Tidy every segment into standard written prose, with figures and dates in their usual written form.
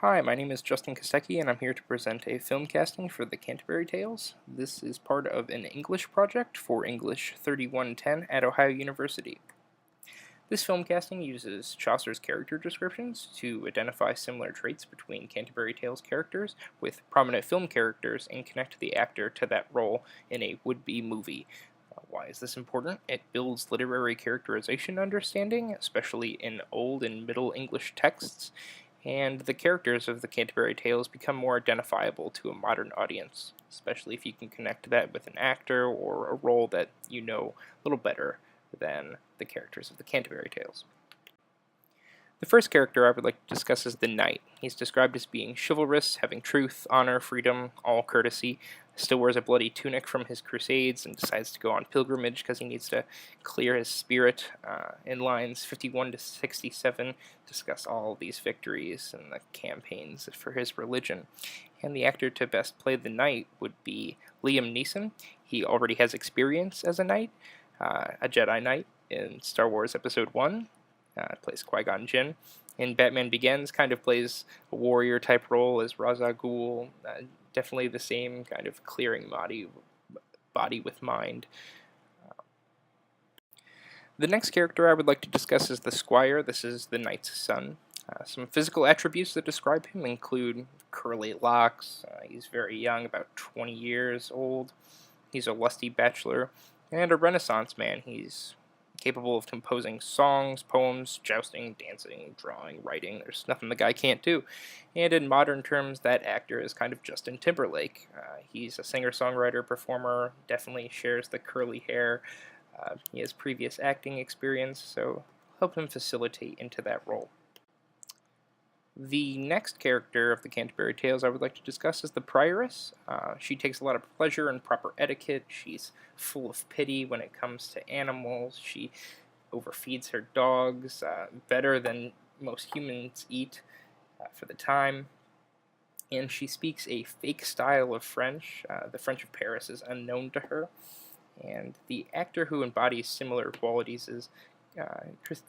Hi, my name is Justin Kostecki, and I'm here to present a film casting for the Canterbury Tales. This is part of an English project for English 3110 at Ohio University. This film casting uses Chaucer's character descriptions to identify similar traits between Canterbury Tales characters with prominent film characters and connect the actor to that role in a would-be movie. Why is this important? It builds literary characterization understanding, especially in Old and Middle English texts, and the characters of the Canterbury Tales become more identifiable to a modern audience, especially if you can connect that with an actor or a role that you know a little better than the characters of the Canterbury Tales. The first character I would like to discuss is the knight. He's described as being chivalrous, having truth, honor, freedom, all courtesy. Still wears a bloody tunic from his crusades and decides to go on pilgrimage because he needs to clear his spirit. In lines 51 to 67, discuss all these victories and the campaigns for his religion. And the actor to best play the knight would be Liam Neeson. He already has experience as a knight, a Jedi Knight in Star Wars Episode 1. Plays Qui-Gon Jinn. In Batman Begins, kind of plays a warrior type role as Ra's al Ghul. Definitely the same kind of clearing body with mind. The next character I would like to discuss is the Squire. This is the knight's son. Some physical attributes that describe him include curly locks. He's very young, about 20 years old. He's a lusty bachelor and a Renaissance man. He's capable of composing songs, poems, jousting, dancing, drawing, writing. There's nothing the guy can't do. And in modern terms, that actor is kind of Justin Timberlake. He's a singer-songwriter, performer, definitely shares the curly hair. He has previous acting experience, so help him facilitate into that role. The next character of the Canterbury Tales I would like to discuss is the Prioress. She takes a lot of pleasure in proper etiquette. She's full of pity when it comes to animals. She overfeeds her dogs better than most humans eat for the time. And she speaks a fake style of French. The French of Paris is unknown to her. And the actor who embodies similar qualities is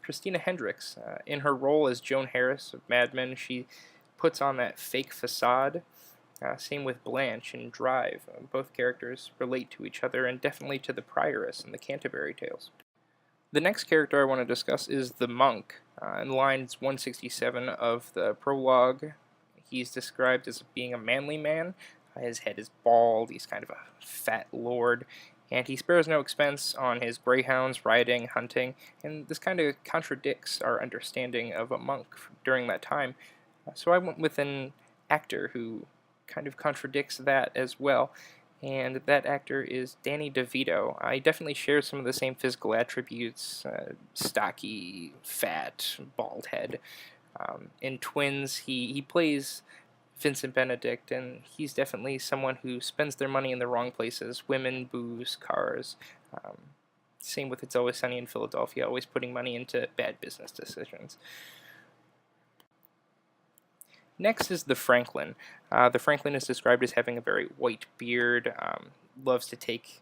Christina Hendricks. In her role as Joan Harris of Mad Men, she puts on that fake facade. Same with Blanche in Drive. Both characters relate to each other and definitely to the Prioress in the Canterbury Tales. The next character I want to discuss is the monk. In lines 167 of the prologue, he's described as being a manly man. His head is bald, he's kind of a fat lord, and he spares no expense on his greyhounds, riding, hunting, and this kind of contradicts our understanding of a monk during that time. So I went with an actor who kind of contradicts that as well, and that actor is Danny DeVito. He definitely shares some of the same physical attributes, stocky, fat, bald head. In Twins, he plays Vincent Benedict, and he's definitely someone who spends their money in the wrong places: women, booze, cars. Same with It's Always Sunny in Philadelphia, always putting money into bad business decisions. Next is the Franklin. The Franklin is described as having a very white beard, loves to take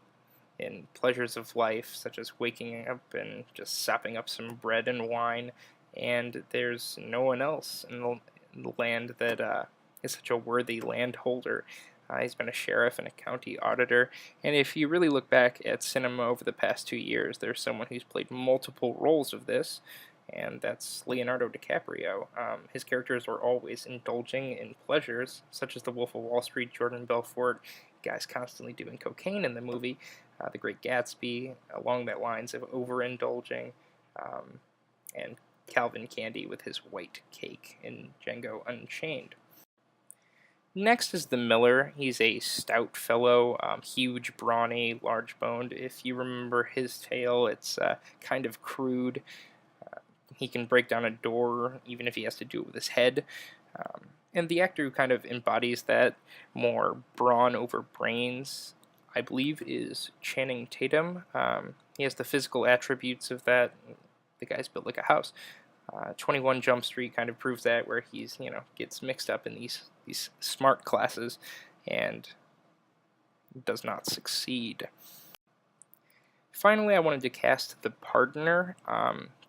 in pleasures of life, such as waking up and just sopping up some bread and wine, and there's no one else in the land that is such a worthy landholder. He's been a sheriff and a county auditor, and if you really look back at cinema over the past 2 years, there's someone who's played multiple roles of this, and that's Leonardo DiCaprio. His characters are always indulging in pleasures, such as The Wolf of Wall Street, Jordan Belfort, guys constantly doing cocaine in the movie, The Great Gatsby, along that lines of overindulging, and Calvin Candy with his white cake in Django Unchained. Next is the Miller. He's a stout fellow, huge, brawny, large-boned. If you remember his tale, it's kind of crude. He can break down a door, even if he has to do it with his head. And the actor who kind of embodies that more brawn over brains, I believe, is Channing Tatum. He has the physical attributes of that. The guy's built like a house. 21 Jump Street kind of proves that, where he's, gets mixed up in these smart classes and does not succeed. Finally, I wanted to cast the Pardoner.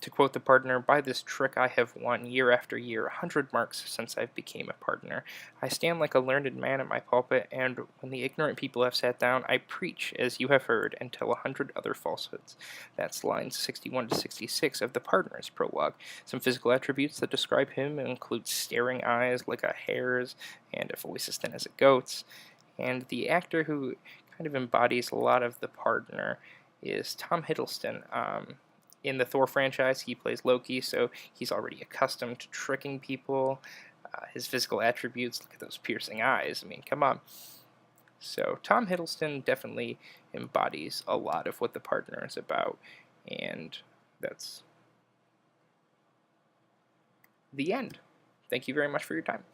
To quote the Pardoner, "By this trick I have won year after year 100 marks since I became a Pardoner. I stand like a learned man at my pulpit, and when the ignorant people have sat down, I preach, as you have heard, and tell 100 other falsehoods." That's lines 61 to 66 of the Pardoner's prologue. Some physical attributes that describe him include staring eyes like a hare's and a voice as thin as a goat's. And the actor who kind of embodies a lot of the Pardoner is Tom Hiddleston. In the Thor franchise, he plays Loki, so he's already accustomed to tricking people. His physical attributes, look at those piercing eyes. I mean, come on. So Tom Hiddleston definitely embodies a lot of what the Pardoner is about, and that's the end. Thank you very much for your time.